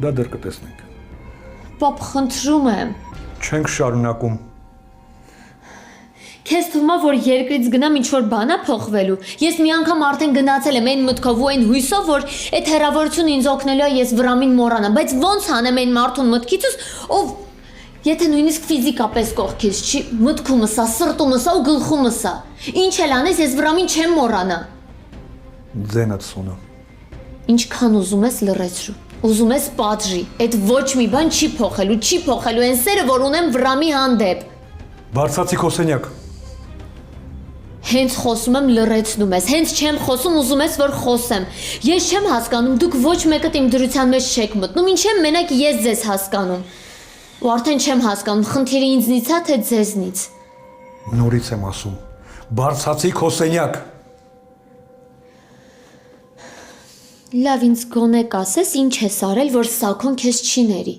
Դա դեռ կտեսնենք։ Պապ, խնդրում եմ։ Չենք շարունակում։ Քեզ թվում է, որ երկրից գնամ ինչ-որ բան է փոխվելու։ Ես մի անգամ արդեն գնացել եմ այն մտքով ու այն հույսով, որ այդ հեռավորությունը ինձ օգնելու է ես Վրամին մոռանամ, բայց ո՞նց անեմ այն մարդուն մտքիցս, ով եթե նույնիսկ ֆիզիկապես կողքից չի, մտքումս է, սրտումս է ու գլխումս է։ Ինչ էլ անես, ես Վրամին չեմ մոռանա։ Ձենդ սունը։ Ինչքան ուզում ես լռեցրու։ Ուզում ես պատժի։ Այդ ոչ մի բան չի փոխելու այն սերը, որ ունեմ Վրամի հանդեպ։ Բարձացի քո սենյակ։ Հենց խոսում եմ, լռեցնում ես, հենց չեմ խոսում, ուզում ես, որ խոսեմ։ Ես չեմ հասկանում, դուք ոչ մեկդ իմ դրության մեջ չեք մտնում, ինչ եմ մենակ ես ձեզ հասկանում։ Ու արդեն չեմ հասկանում, խնդիրը ինձնից է, թե ձեզնից։ Նորից եմ ասում, բարձացի քո սենյակ։ Լավ, ինձ գոնե կասես, ինչ ես արել, որ Սաքոն քեզ չի ների։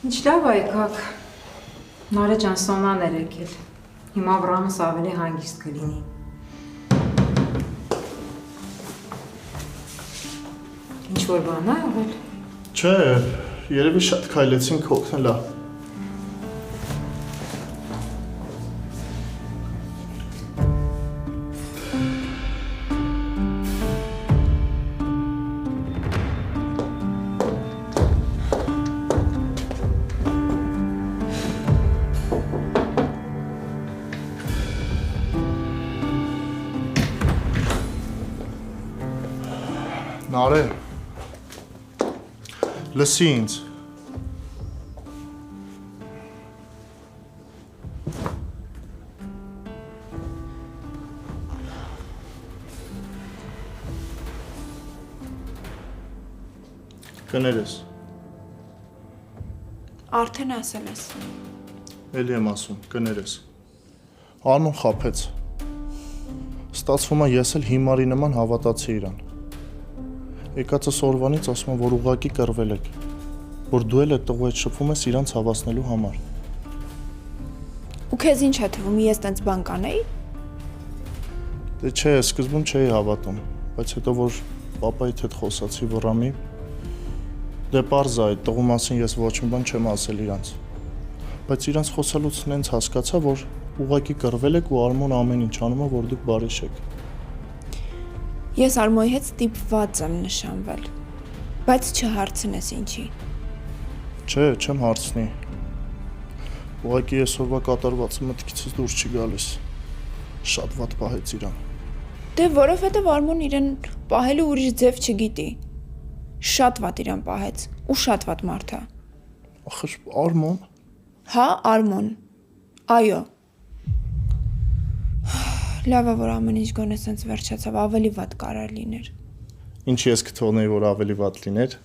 Ինչ լավ է եկաք, Նարե ջան Սոնան էր եկել, հիմա Վրամս ավելի հանգիստ կլինի։ Ինչ-որ բան է եղել։ Չէ, երևի շատ քայլեցինք օգնելա։ Նարե, լսի ինձ։ Կներես։ Արդեն ասել ես։ Էլի եմ ասում, կներես։ Արմոն խաբեց։ Ստացվում է ես էլ հիմարի նման հավատացի իրան։ Եկածս օրվանից ասում եմ, որ ուղղակի կռվել եք, որ դու էլ այդ տղու հետ շփվում ես իրանց հավասնելու համար։ Ու քեզ ինչ է թվում, ես տենց բան կանեի։ Դե չէ, սկզբում չէի հավատում, բայց հետո որ պապայիդ հետ խոսացի Վռամի, դե պարզ է, այդ տղու մասին ես ոչ մի բան չեմ ասել իրանց։ Բայց իրանց խոսալուց նենց հասկացա, որ ուղղակի կռվել եք ու Արմոն ամեն ինչ անում է, որ դուք բարիշ եք։ Ես Արմոյի հետ ստիպված եմ նշանվել, բայց չհարցնես ինչի։ Չէ, չեմ հարցնի։ Ուղղակի այսօրվա կատարվածը մտքիցս դուրս չի գալիս։ Շատ վատ պահեց իրան։ Դե որովհետև Արմոն իրեն պահելու ուրիշ ձև չգիտի։ Շատ վատ իրան պահեց ու շատ վատ մարդ է։ Ախր Արմոն։ Հա, Արմոն։ Այո։ Լավ է, որ ամեն ինչ գոնե սենց վերջացավ, ավելի վատ կարար լիներ։ Ինչ ես կթողնեի, որ ավելի վատ լիներ։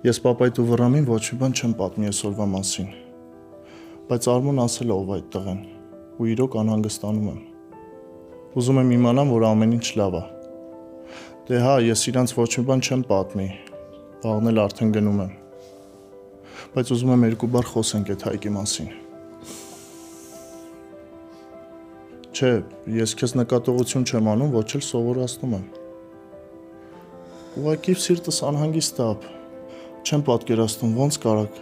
Ես պապայիդ ու Վռամին ոչ մի բան չեմ պատմի այսօրվա մասին։ Բայց Արմոն ասել է ով այդ տղեն, ու իրոք անհանգստանում եմ։ Ուզում եմ իմանամ, որ ամեն ինչ լավ է։ Դե հա, ես իրանց ոչ մի բան չեմ պատմի, վաղն էլ արդեն գնում եմ։ Բայց ուզում եմ երկու բառ խոսենք այդ Հայկի մասին։ Չէ, ես քեզ նկատողություն չեմ անում, ոչ էլ սովորացնում եմ։ Ուղղակի սիրտս անհանգիստ է, չեմ պատկերացնում ոնց կարաք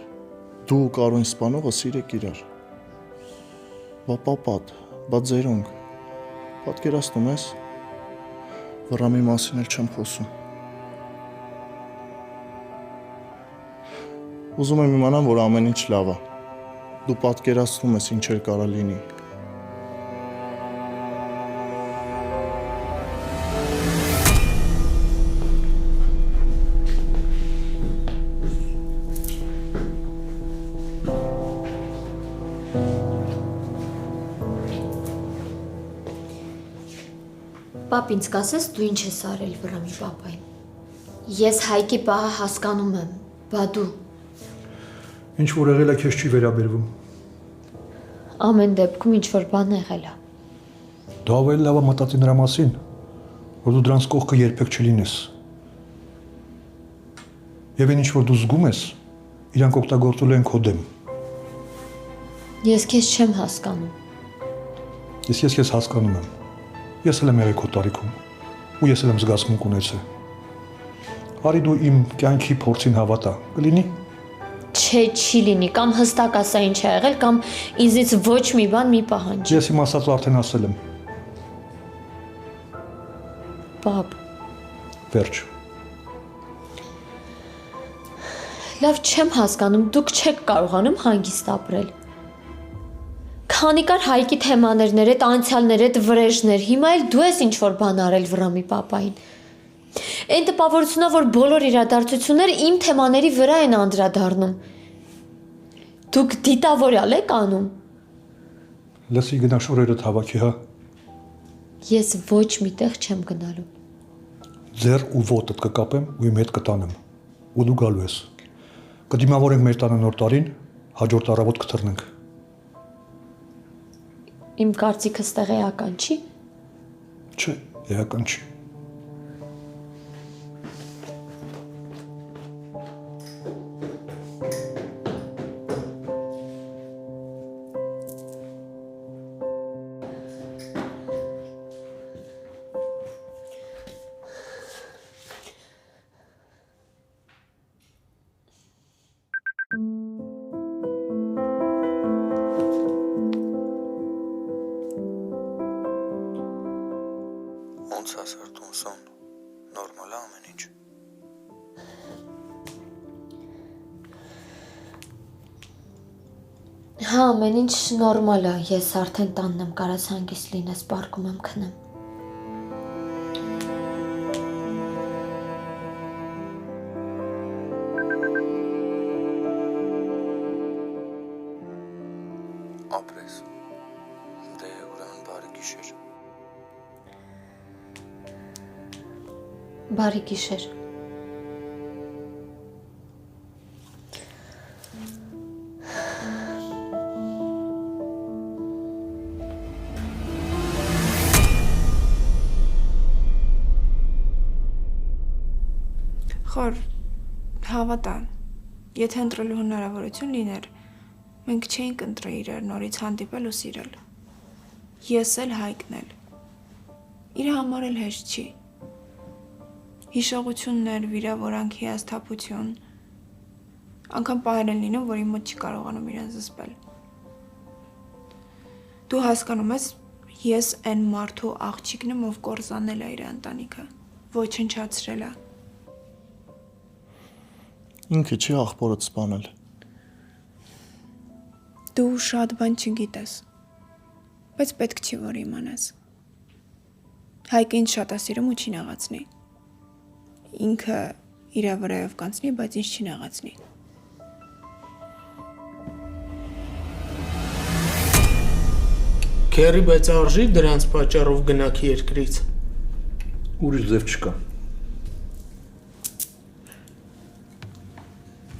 դու ու Կարոն սպանողը սիրեք իրար։ Բա պապատ, բա ձերոնք, պատկերացնում ես, Վռամի մասին էլ չեմ խոսում։ Ուզում եմ իմանամ, որ ամեն ինչ լավ է։ Դու պատկերացնում ես ինչ էր կարա լինի։ Պապ ինձ կասես դու ինչ ես արել Վրամի պապային։ Ես Հայկի պահը հասկանում եմ, բա դու Ինչ որ եղել է քեզ չի վերաբերվում։ ամեն դեպքում ինչ որ բան եղել է։ Դա ավելի լավ է մտածի նրա մասին, որ դու դրանց կողքը երբեք չլինես։ Եվ այն ինչ որ դու զգում ես, իրանք օգտագործել են քո դեմ։ Ես քեզ չեմ հասկանում։ Ես քեզ հասկանում եմ։ Ես էլ եմ եղել քո տարիքում, ու ես էլ եմ զգացմունք ունեցել։ Արի դու իմ կյանքի փորձին հավատա, կլինի։ Չէ, չի լինի, կամ հստակ ասա ինչ է եղել, կամ ինձից ոչ մի բան մի պահանջ։ Ես իմ ասածը արդեն ասել եմ։ Պապ, Վերջ։ լավ չեմ հասկանում, դուք չեք կարողանում հանգիստ ապրել։ Քանի կար Հայկի թեմաներներ, այդ անցյալներ, այդ վրեժներ, հիմա էլ դու ես ինչ որ բան արել Վրամի պապային։ Այն տպավորությունով, որ բոլոր իրադարձությունները իմ թեմաների վրա են անդրադառնում։ Դուք դիտավորյալ եք անում։ Լսի գնա շորերդ հավաքի, հա։ Ես ոչ միտեղ չեմ գնալու։ Ձեր ու ոտդ կկապեմ ու իմ հետ կտանեմ։ Ու դու գալու ես։ Կդիմավորենք մեր տանը նոր տարին, հաջորդ առավոտ կթռնենք։ Իմ կարծիքս տեղեական չի։ Չէ, էական չի։ Ոնց է սրտունսոն, նորմալ է ամեն ինչ։ Հա, ամեն ինչ նորմալ է, ես արդեն տանն եմ, կարաս հանգիստ լինես, պարկում եմ քնեմ։ Ապրես, դե ուրեմն բարի գիշեր։ Բարի գիշեր։ Խոր, հավատա, եթե ընտրելու հնարավորություն լիներ, մենք չէինք ընտրել իրար նորից հանդիպել ու սիրել։ Ես էլ Հայկն էլ։ Իր համար էլ հեշտ չի։ Հիշողություններ, վիրավորանք, հիասթափություն, անգամ պահեր են լինում, որ իմ մոտ չի կարողանում իրեն զսպել։ Դու հասկանում ես, ես այն մարդու աղջիկն եմ, ով կործանել է իր ընտանիքը, ոչնչացրել է։ Ինքը չի աղբորդ սպանել։ Դու շատ բան չգիտես, բայց պետք չի, որ իմանաս։ Հայկը ինձ շատ է սիրում ու չի նեղացնի։ Ինքը իր վրայով կանցնի, բայց ինձ չի նեղացնի։ Քերի, բայց արժի դրանց պատճառով գնաքի երկրից։ Ուրիշ ձև չկա։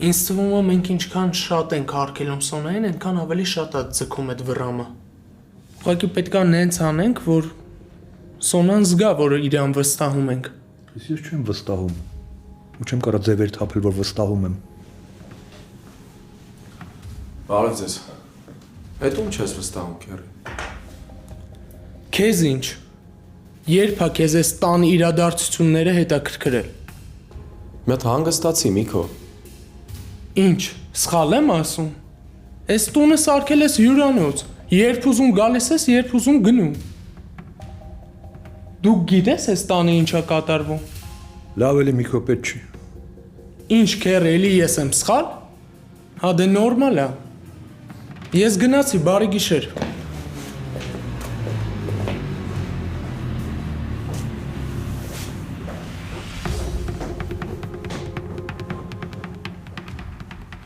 Ինձ թվում է մենք ինչքան շատ ենք արգելում Սոնային, այնքան ավելի շատ է ձգում այդ վրամը։ Ուղղակի պետք է նենց անենք, որ Սոնան զգա, որ իրան վստահում ենք։ Ես չեմ վստահում։ Ու չեմ կարող ձևեր թափել, որ վստահում եմ։ Բարև ձեզ։ Այդ ում չես վստահում, Քերի։ Քեզ ինչ։ Երբ է քեզ այս տան իրադարձությունները հետաքրքրել։ Մի հատ հանգստացի, Միքո։ Ինչ, սխալ եմ ասում։ Այս տունը սարքել ես հյուրանոց։ Երբ ուզում գալիս ես, երբ ուզում գնում։ Դու գիտես այս տանը ինչա կատարվում։ Լավ էլի Միքո պետք չի։ Ինչ քեր էլի ես եմ սխալ։ Հա դե նորմալ է։ Ես գնացի, բարի գիշեր։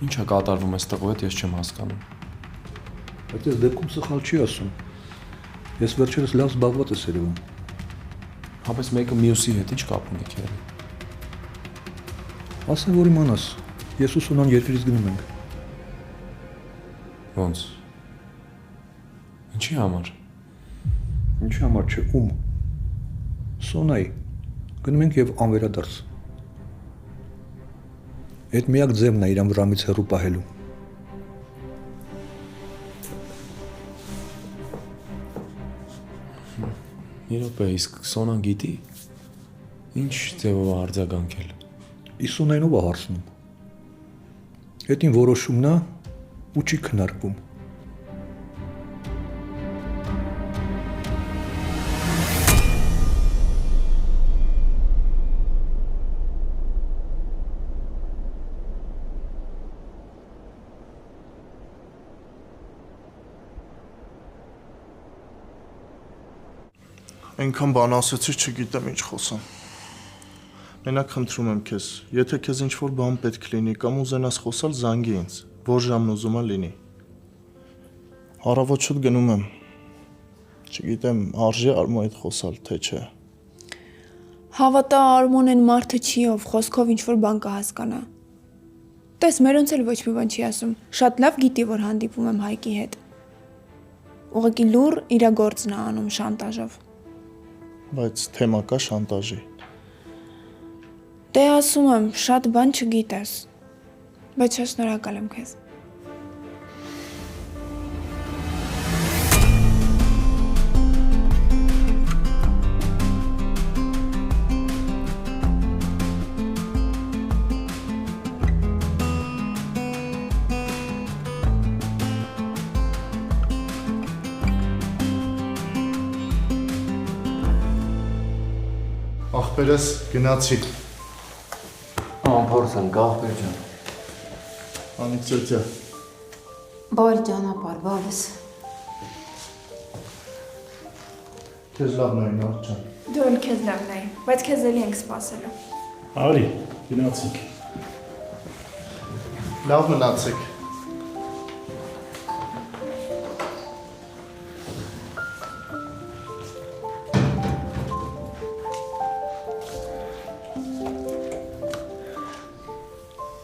Ինչա կատարվում այս տղու հետ, ես չեմ հասկանում։ Բայց ես դեպքում սխալ չի ասում։ Ես վերջերս լավ զբաղված ես երևում։ Հապես մեկը մյուսի հետ ի՞նչ կապ ունի քեզ։ Ասեմ, որ իմանաս, ես ու Սոնան երկրից գնում ենք։ Ոնց։ Ինչի համար։ Ինչի համար չէ, ում։ Սոնայի։ Գնում ենք եւ անվերադարձ։ Այդ միակ ձևն է իրան վրամից հեռու պահելու։ Մի րոպե, իսկ Սոնան գիտի։ Ինչ ձևով է արձագանքել։ Իսկ Սոնայնով է հարցնում։ Հետին որոշումն է ու չի քննարկվում։ Այնքան բան ասեցի, չգիտեմ ինչ խոսամ։ Մենակ խնդրում եմ քեզ, եթե քեզ ինչ-որ բան պետք լինի կամ ուզենաս խոսալ, զանգի ինձ, որ ժամն ուզում ես լինի։ Առավոտ շուտ գնում եմ։ Չգիտեմ, արժի Արմո հետ խոսալ, թե չէ։ Հավատա Արմոն են մարդը չի, ով խոսքով ինչ-որ բան կհասկանա։ Տես, մերոնց էլ ոչ մի բան չի ասում։ Շատ լավ գիտի, որ հանդիպում եմ Հայկի հետ։ Ուղղակի լուր իր գործն է անում շանտաժով։ Բայց թեմա կա շանտաժի։ Դե ասում եմ, շատ բան չգիտես։ Բայց շատ շնորհակալ եմ քեզ։ Ախպերս գնացի։ Փորձ եմ, աղբեր ջան։ Անիծյա։ Բարի ճանապարհ, բավես։ Քեզ լավ նային, աղջան։ Դու էլ քեզ լավ նայ, բայց քեզ էլի ենք սպասելու։ Արի, գնացինք։ Լավ մնացեք։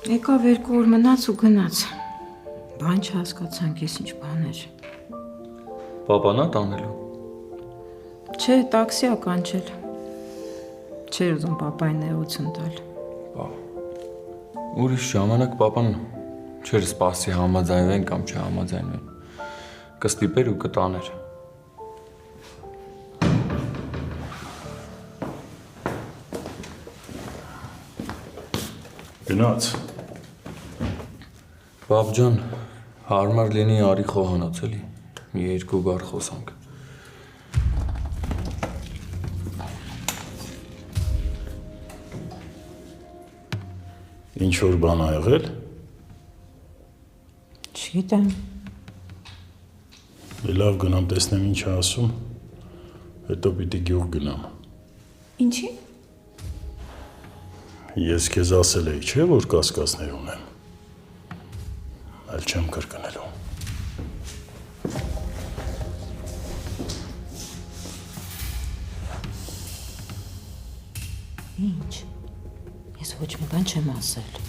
Եկավ 2 օր մնաց ու գնաց։ Բան չհասկացանք, ես ինչ բաներ։ Պապանա տանելու։ Չէ, տաքսի ա կանչել։ Չէր ուզում պապային նեղություն տալ։ Ուրիշ ժամանակ պապան չէր սպասի համաձայնվեն կամ չհամաձայնվեն։ Կստիպեր ու կտաներ։ Գնաց։ Պապ ջան, հարմար լինի արի խոհանոց էլի։ Մի 2 բառ խոսանք։ Ինչ որ բան ա եղել։ Չգիտեմ։ Դե լավ գնամ տեսնեմ ինչ ա ասում։ Հետո պիտի գյուղ գնամ։ Ինչի՞։ Ես քեզ ասել էի, չէ՞ որ կասկածներ ունեմ։ Այլ չեմ կրկնելու։ Ինչ։ Ես ոչ մի բան չեմ ասել։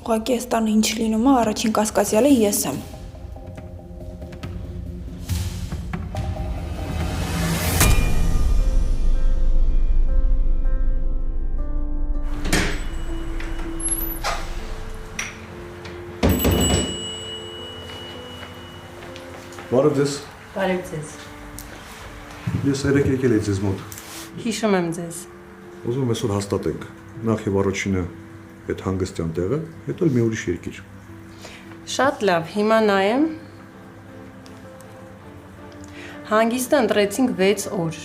Ուղղակի այս տանը ինչ լինում է, առաջին կասկածյալը ես եմ։ Բարև ձեզ։ Բարև ձեզ։ Ես երեք եկել եմ ձեզ մոտ։ Հիշում եմ ձեզ։ Ուզում եմ այսօր հաստատենք։ Նախ եւ առաջինը այդ հանգստյան տեղը, հետո էլ մի ուրիշ երկիր։ Շատ լավ, հիմա նայեմ։ Հանգիստը ընտրեցինք 6 օր։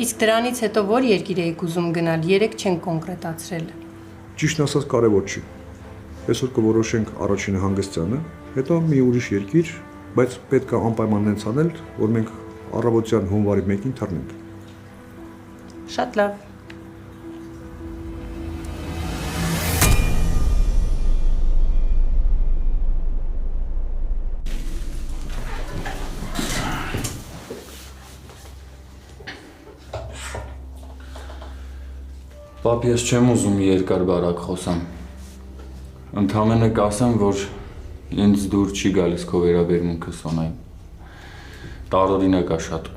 Իսկ դրանից հետո որ երկիր եք ուզում գնալ, 3 չեն կոնկրետացրել։ Ճիշտն ասած կարևոր չի։ Այսօր կորոշենք առաջինը հանգստյանը, հետո մի ուրիշ երկիր, բայց պետք է անպայման նենց անել, որ մենք առավոտյան հունվարի 1-ին թռնենք։ Շատ լավ։ Պապ, ես չեմ ուզում երկար բարակ խոսամ։ Ընդհանրապես կասեմ, որ ինձ դուր չի գալիս քո վերաբերմունքը Սոնային։ Տարօրինակ է շատ։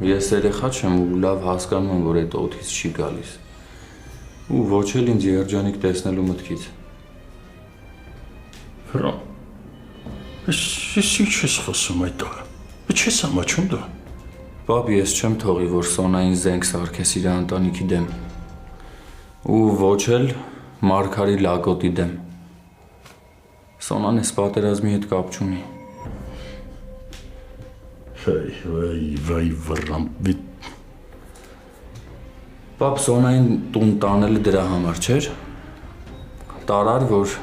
Ես երեխա չեմ ու լավ հասկանում եմ, որ այդ օդից չի գալիս։ Ու ոչ էլ ինձ երջանիկ տեսնելու մտքից։ Վրամ, ես ինչ ես խոսում այդ տղա։ Չես ամաչում դու։ Պապ, ես չեմ թողի, որ Սոնային զենք սարքես իր ընտանիքի դեմ։ Ու ոչ էլ Մարգարի լակոտի դեմ։ Սոնան էս պատերազմի հետ կապ չունի։ Վայ, վրամ, Պապ, Սոնային տուն տանելը դրա համար չէր։ Տարար, որ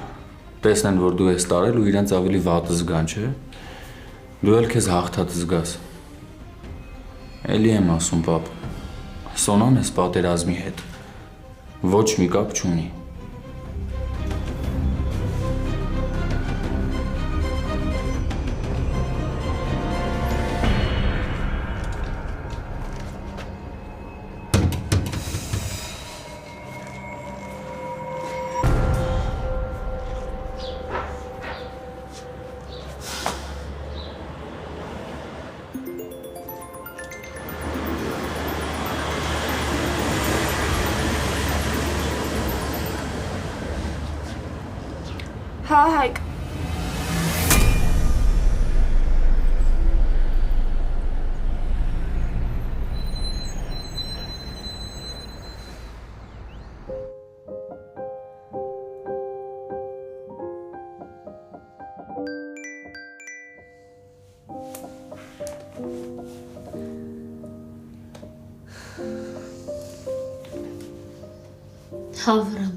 տեսնեն, որ դու ես տարել ու իրենց ավելի վատ զգան, չէ։ Դու էլ քեզ հաղթած զգաս։ Էլի եմ ասում, պապ, Սոնան էս պատերազմի հետ ոչ մի կապ չունի։ Հա, Հայկ։ Հավրամ։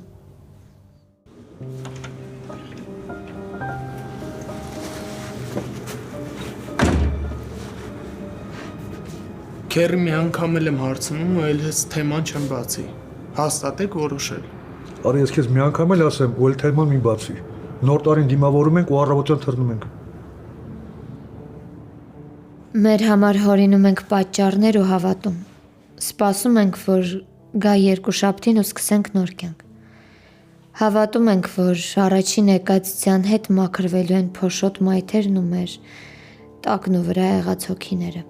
Քեռի մի անգամ էլ եմ հարցնում ու էլ հենց թեման չեմ բացի։ Հաստատ եք որոշել։ Արի ես քեզ մի անգամ էլ ասեմ, ու էլ թեման մի բացի։ Նոր տարին դիմավորում ենք ու առավոտյան թռնում ենք։ Մեր համար հորինում ենք պատճառներ ու հավատում։ Սպասում ենք, որ գա երկուշաբթին ու սկսենք նոր կյանք։ Հավատում ենք, որ առաջին եկած ձյան հետ մաքրվելու են փոշոտ մայթերն ու մեր տակն ու վրա եղած հոգիները։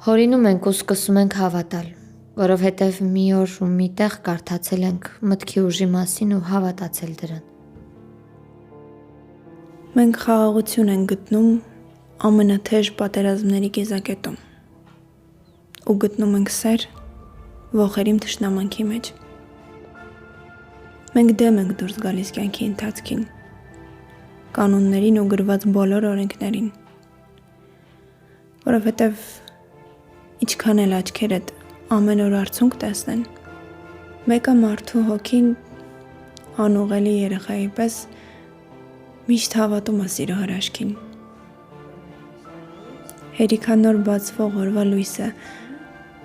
Հորինում ենք ու սկսում ենք հավատալ, որովհետև մի օր ու մի տեղ կարդացել ենք մտքի ուժի մասին ու հավատացել դրան։ Մենք խաղաղություն ենք գտնում ամենաթեժ պատերազմների կիզակետում ու գտնում ենք սեր ողերիմ թշնամանքի մեջ։ Մենք դեմ ենք դուրս գալիս կյանքի ընթացքին, կանոններին ու գրված բոլոր օրենքներին, որովհետև ինչքան էլ աչքերդ ամեն օր արդյունք տեսնեն, մեկը մարդու հոգին անուղելի երեխայի պես միշտ հավատում է սիրո հրաշքին։ Հերիքան նոր բացվող օրվա լույսը,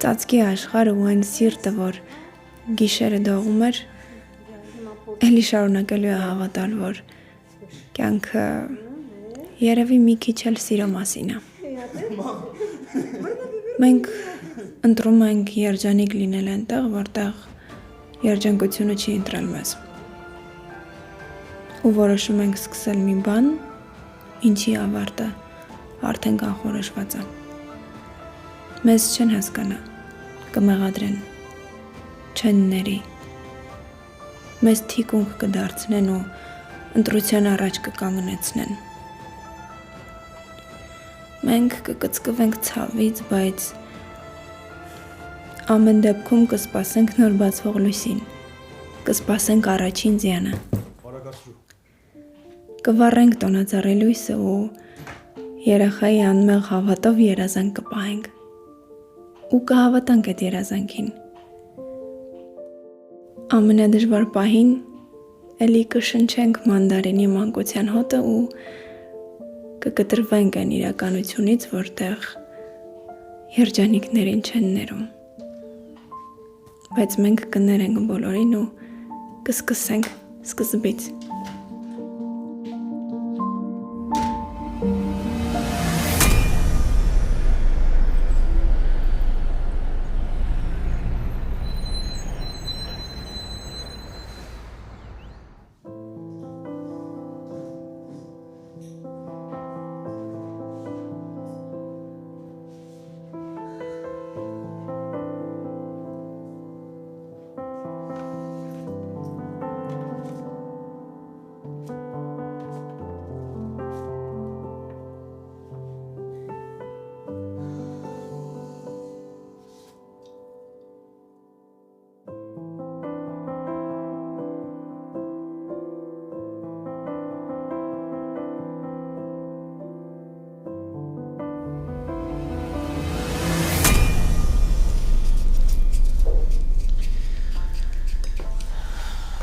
ծածկի աշխարհը ու այն սիրտը, որ գիշերը դողում էր, էլի շարունակելու է հավատալ, որ կյանքը երևի մի քիչ էլ սիրո մասին է։ Մենք ընտրում ենք երջանիկ լինել այնտեղ, որտեղ երջանկությունը չի ընտրել մեզ։ Ու որոշում ենք սկսել մի բան, ինչի ավարտը արդեն կանխորոշված է։ Մեզ չեն հասկանա, կմեղադրեն, չեն ների, մեզ թիկունք կդարձնեն ու ընտրության առաջ կկանգնեցնեն։ Մենք կկծկվենք ցավից, բայց ամեն դեպքում կսպասենք նոր բացվող լույսին, կսպասենք առաջին ձյանը։ Կվառենք տոնածառի լույսը ու երեխայի անմեղ հավատով երազանք կպահենք ու կհավատանք այդ երազանքին։ Ամենադժվար պահին էլի կշնչենք մանդարինի մանկության հոտը ու կկտրվենք այն իրականությունից, որտեղ երջանիկներին չեն ներում։ Բայց մենք կներենք բոլորին ու կսկսենք սկզբից։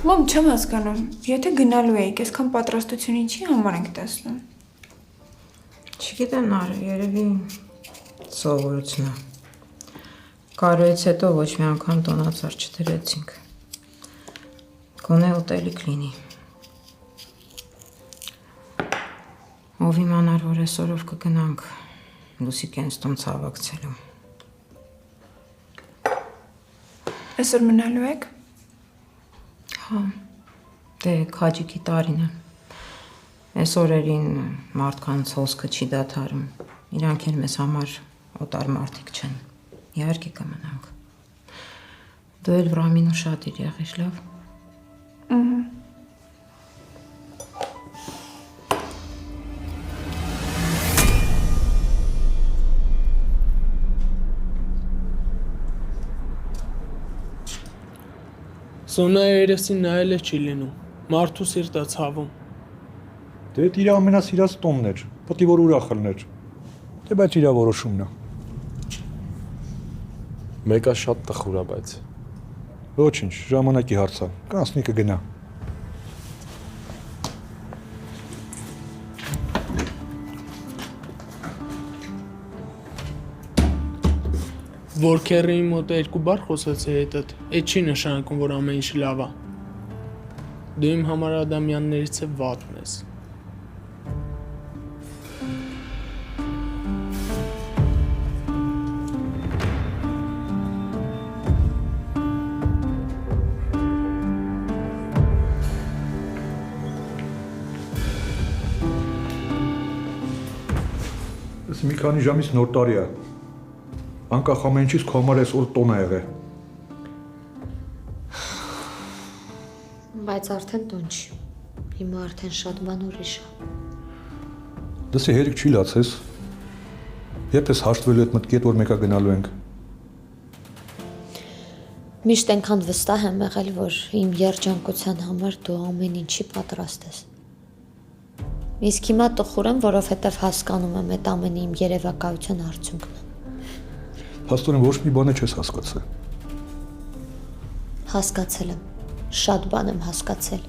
Մամ, չեմ հասկանում։ Եթե գնալու էիք, այսքան պատրաստություն ինչի համար ենք տեսնում։ Չգիտեմ, Նարը, երևի սովորությունն է։ Կարոյից հետո ոչ մի անգամ տոնածառ չդրեցինք։ Գոնե ուտելիք լինի։ Ով իմանար, որ այսօրով կգնանք Լուսիկենց տուն ցավակցելու։ Այսօր մնալու եք։ Հա, դե քաջիկի տարին է։ Այս օրերին մարդկանց հոսքը չի դադարում։ Իրանք էլ մեզ համար օտար մարդիկ չեն։ Իհարկե կմնանք։ Դու էլ Վրամինու շատ իր եղիր, լավ։ Սոնայի երեսին նայելը չի լինում։ Մարդու սիրտը ցավում։ Դե իր ամենասիրած տոնն էր, պետք է որ ուրախ լիներ։ Դե բայց իր որոշումն է։ Մեկը շատ տխուր է, բայց Ոչինչ, ժամանակի հարց է, կանցնի կգնա։ Որ քերրի մոտ երկու բառ խոսեցի հետդ, այդ չի նշանակում, որ ամեն ինչ լավ է։ Դու իմ համար Ադամյաններից է վատն ես։ Ես մի քանի ժամից նոր տարի է։ Անկախ ամեն ինչից քո համար այսօր տոն է եղել։ Բայց արդեն տոն չի։ Հիմա արդեն շատ բան ուրիշ է։ Դասի հերիք չի լացես։ Երբ ես հաշտվելու այդ մտքի հետ, որ մեկա գնալու ենք։ Միշտ այնքան վստահ եմ եղել, որ իմ երջանկության համար դու ամեն ինչի պատրաստ ես։ Իսկ հիմա տխուր եմ, որովհետև հասկանում եմ այդ ամենը իմ երևակայության արդյունքն է։ Փաստորեն ոչ մի բան չես հասկացել։ Հասկացել եմ։ Շատ բան եմ հասկացել։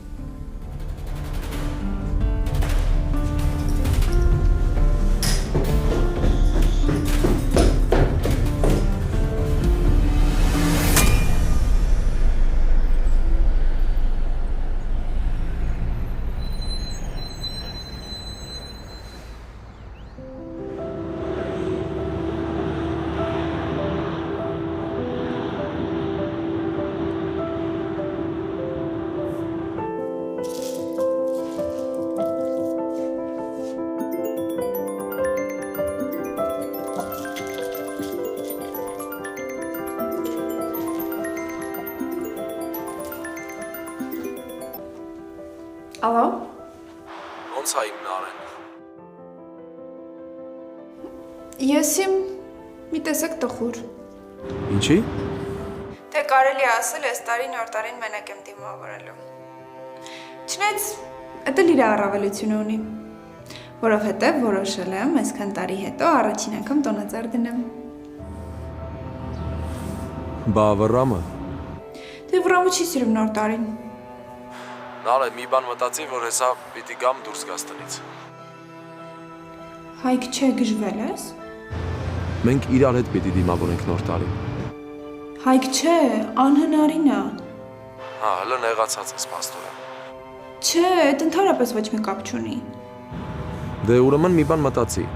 Ալո։ ոնց է իմ Նարեն։ Ես իմ մի տեսակ տխուր։ Ինչի։ Թե կարելի է ասել, այս տարի նոր տարին մենակ եմ դիմավորելու։ Չնայած դա իր առավելությունը ունի, որովհետև որոշել եմ այսքան տարի հետո առաջին անգամ տոնածառ դնեմ։ Բա Վռամը։ Դե Վռամը չի սիրում նոր տարին։ Նարե, մի բան մտածի, որ հեսա պիտի գամ դուրս գաս տնից։ Հայք չէ, գժվել ես։ Մենք իրար հետ պիտի դիմավորենք նոր տարին։ Հայք չէ, անհնարին է։ Հա, հələ նեղացած ես, պաստորեն։ Չէ, այդ ընդհանրապես ոչ մի կապ չունի։ Դե ուրեմն մի բան մտածի,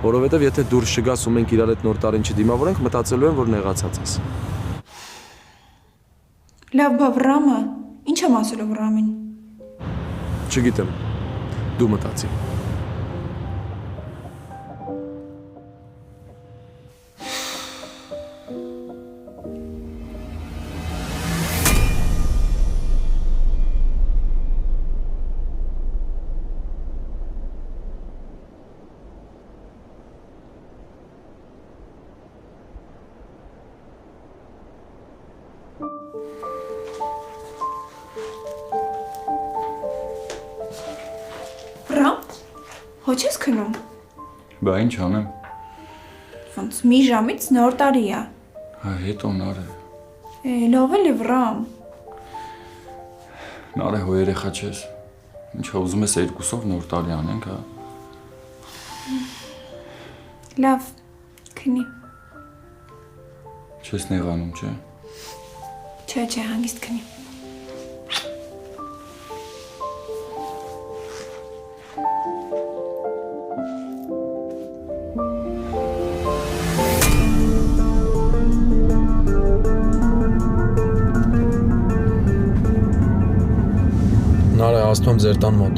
որովհետև եթե դուրս չգաս ու մենք իրար հետ նոր տարին չդիմավորենք, մտածելու եմ, որ նեղացած ես։ Լավ, բա Վռամը, ինչ եմ ասելու Վռամին։ Չգիտեմ, դու մտածի։ Ոչ ես քնում։ Բա ինչ անեմ։ Ոնց մի ժամից նոր տարի է։ Հա, հետո Նարը։ Լավ էլ է Վռամ։ Նարե հո երեխա չես։ Ինչա ուզում ես երկուսով նոր տարի անենք, հա։ Լավ, քնի։ Չես նեղանում, չէ։ Չէ, հանգիստ քնի։ Նարե ասում եմ ձեր տան մոտ։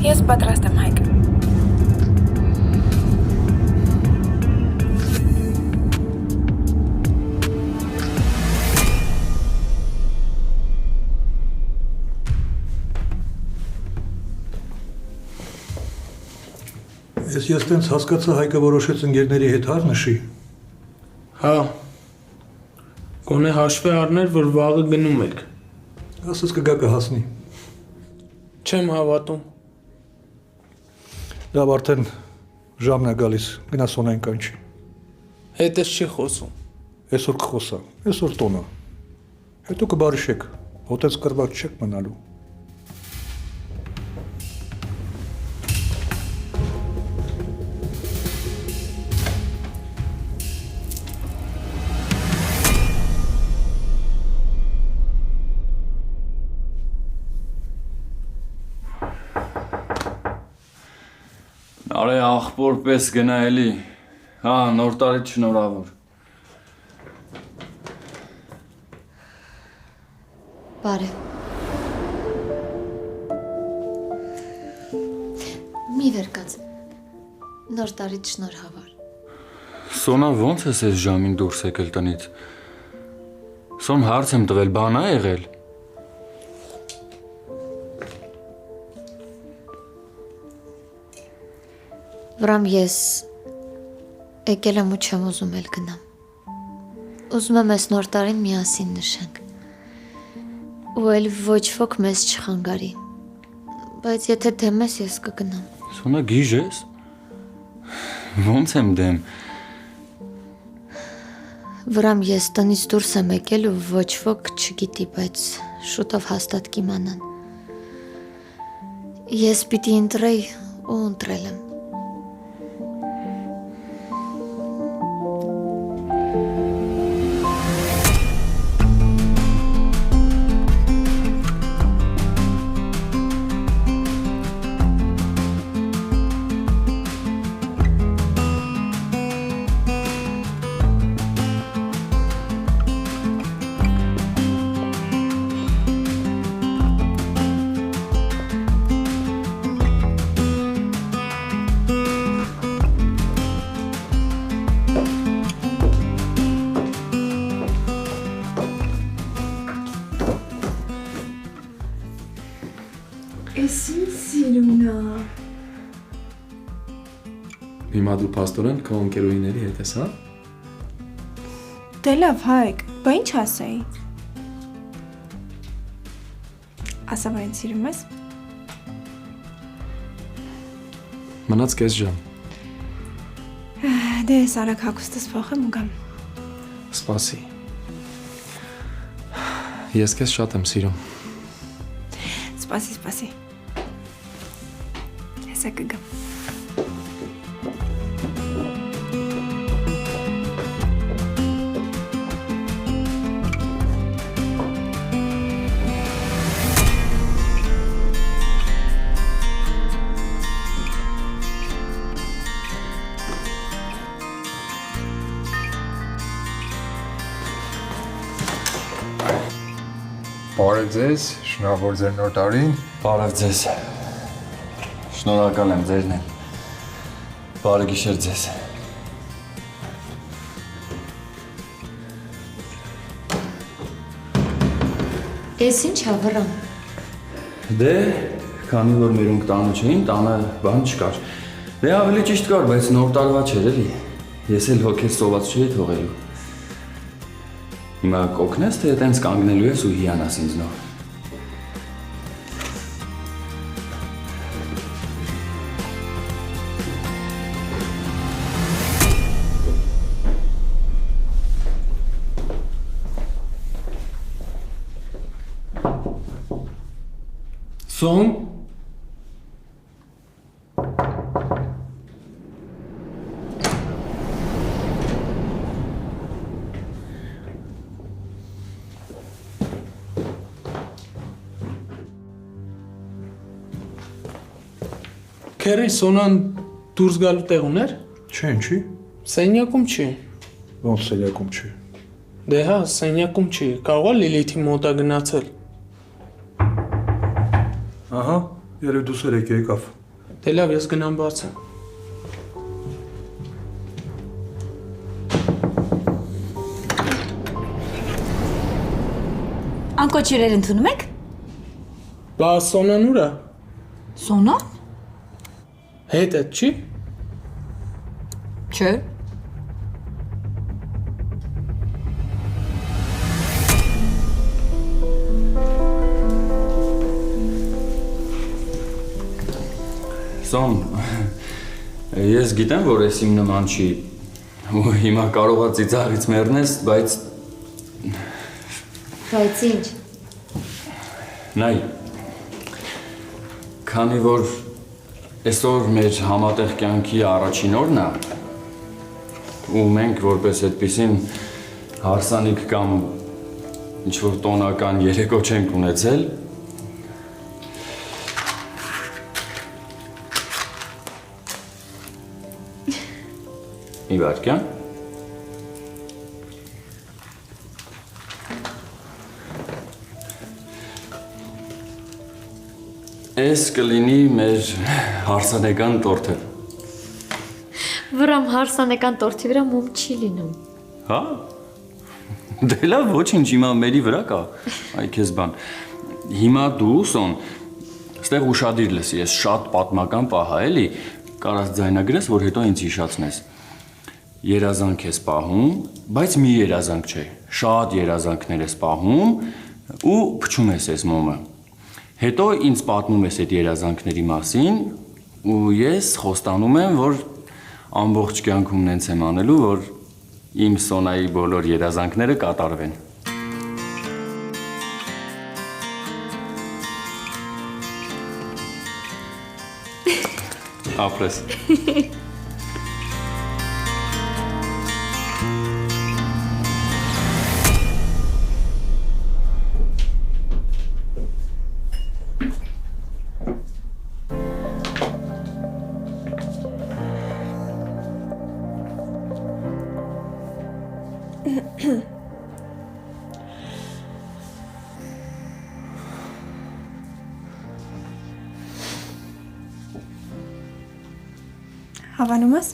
Ես պատրաստ եմ, Հայկ։ Ես տենց հասկացա Հայկը որոշեց ընկերների հետ հար նշի։ Հա։ Գոնե հաշվի առներ, որ վաղը գնում եք։ Ասես կգա կհասնի։ Չեմ հավատում։ Լավ, արդեն ժամն է գալիս, գնա Սոնային կանչի։ Հետս չի խոսում։ Այսօր կխոսա, այսօր տոնը։ Հետո կբարիշեք, հոտեց կրված չեք մնալու։ Արե աղբոր պես գնա էլի։ Հա, նոր տարիդ շնորհավոր։ Բարև։ Մի վերկաց։ Նոր տարիդ շնորհավոր։ Սոնա ո՞նց ես այս ժամին դուրս եկել տնից։ Սոն հարց եմ տվել, բան ա եղել։ Վրամ ես եկել եմ ու չեմ ուզում էլ գնամ։ Ուզում եմ այս նոր տարին միասին նշենք։ Ու էլ ոչ ոք մեզ չխանգարի։ Բայց եթե դեմ ես, ես կգնամ։ Սոնա գիժ ես։ Ոնց եմ դեմ։ Վրամ ես տնից դուրս եմ եկել ու ոչ ոք չգիտի, բայց շուտով հաստատ կիմանան։ Ես պիտի ընտրեի ու ընտրել եմ։ Հիմա դու պաստորեն քո ընկերուհիների հետ ես, հա? Դե լավ, Հայկ, բա ինչ ասեի։ Ասա, որ ինձ սիրում ես։ Մնաց կես ժամ։ Դե ես արագ հագուստս փոխեմ ու գամ։ Սպասի։ Ես քեզ շատ եմ սիրում։ Սպասի։ Հեսա կգամ։ Բարև ձեզ, շնորհավոր ձեր նոր տարին։ Բարև ձեզ։ Շնորհակալ եմ ձերն էլ։ Բարի գիշեր ձեզ։ Էս ինչ ա վրամ։ Դե, քանի որ մերոնք տանը չէին, տանը բան չկար։ Դե ավելի ճիշտ կար, բայց նոր տարվա չէր էլի։ Ես էլ հոգես սոված չէի թողելու։ Հիմա կօգնես, թե այտենց կանգնելու ես ու հիանաս ինձ նոր։ Սոն։ Քերի Սոնան դուրս գալու տեղ ուներ։ Չէ, ինչի։ Սենյակում չի։ Ոնց սենյակում չի։ Դե հա, սենյակում չի։ Կարող է Լիլիթի մոտ է գնացել։ Ահա, երևի դու սերեք եկավ։ Դե լավ, ես գնամ բացեմ։ Անկոչյուրեր ընդունում եք։ Բա Սոնան ուր է։ Սոնա։ Հետ է, չի։ Չէ։ Սոն, ես գիտեմ, որ ես իմ նման չի, ու հիմա կարող է ծիծաղից մեռնես, բայց ինչ։ նայ, քանի որ այսօր մեր համատեղ կյանքի առաջին օրն է, ու մենք որպես այդպիսին հարսանիք կամ ինչ-որ տոնական երեկո չենք ունեցել, մի վարկյան։ Այս կլինի մեր հարսանեկան տորթը։ Վրամ հարսանեկան տորթի վրա մոմ չի լինում։ Հա։ Դե լավ, ոչինչ, հիմա մերի վրա կա։ Այ քեզ բան։ Հիմա դու, Սոն, ստեղ ուշադիր լսի, ես շատ պատմական պահ է, էլի, կարաս ձայնագրես, որ հետո ինձ հիշացնես։ Երազանք ես պահում, բայց մի երազանք չէ, շատ երազանքներ ես պահում ու փչում ես այս մոմը։ Հետո ինձ պատմում ես այդ երազանքների մասին ու ես խոստանում եմ, որ ամբողջ կյանքում նենց եմ անելու, որ իմ Սոնայի բոլոր երազանքները կատարվեն։ Ապրես։ Հավանում ես։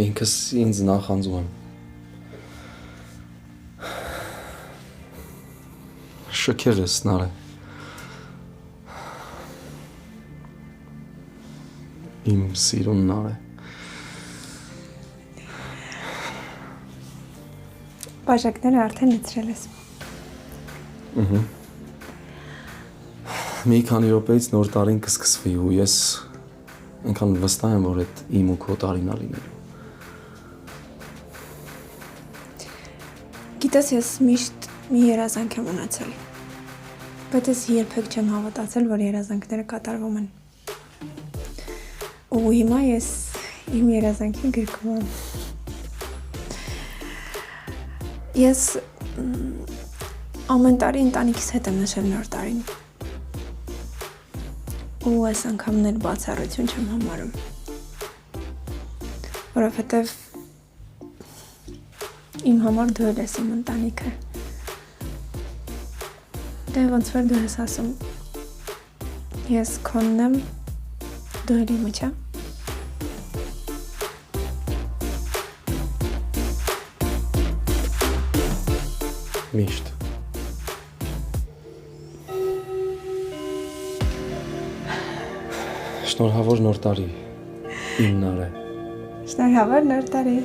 Ինքս ինձ նախանձում եմ։ Շքեղ ես նարը։ Իմ սիրուն նարը։ Բաժակները արդեն լցրել ես։ Մի քանի րոպեից նոր տարին կսկսվի ու ես այնքան վստահ եմ, որ այդ իմ ու քո տարին է լինելու։ Գիտես, ես միշտ մի երազանք եմ ունեցել, բայց ես երբեք չեմ հավատացել, որ երազանքները կատարվում են։ Ու հիմա ես իմ երազանքի գրկում եմ։ Ես ամեն տարի ընտանիքիս հետ եմ նշել նոր տարին։ Ու այս անգամն էլ բացառություն չեմ համարում, որովհետև իմ համար դու ես իմ ընտանիքը։ Դե ոնց որ դու ես ասում, ես քոնն եմ, դու էլ իմը, չէ՞։ Միշտ։ Շնորհավոր նոր տարի, իմ նարը։ Շնորհավոր նոր տարի։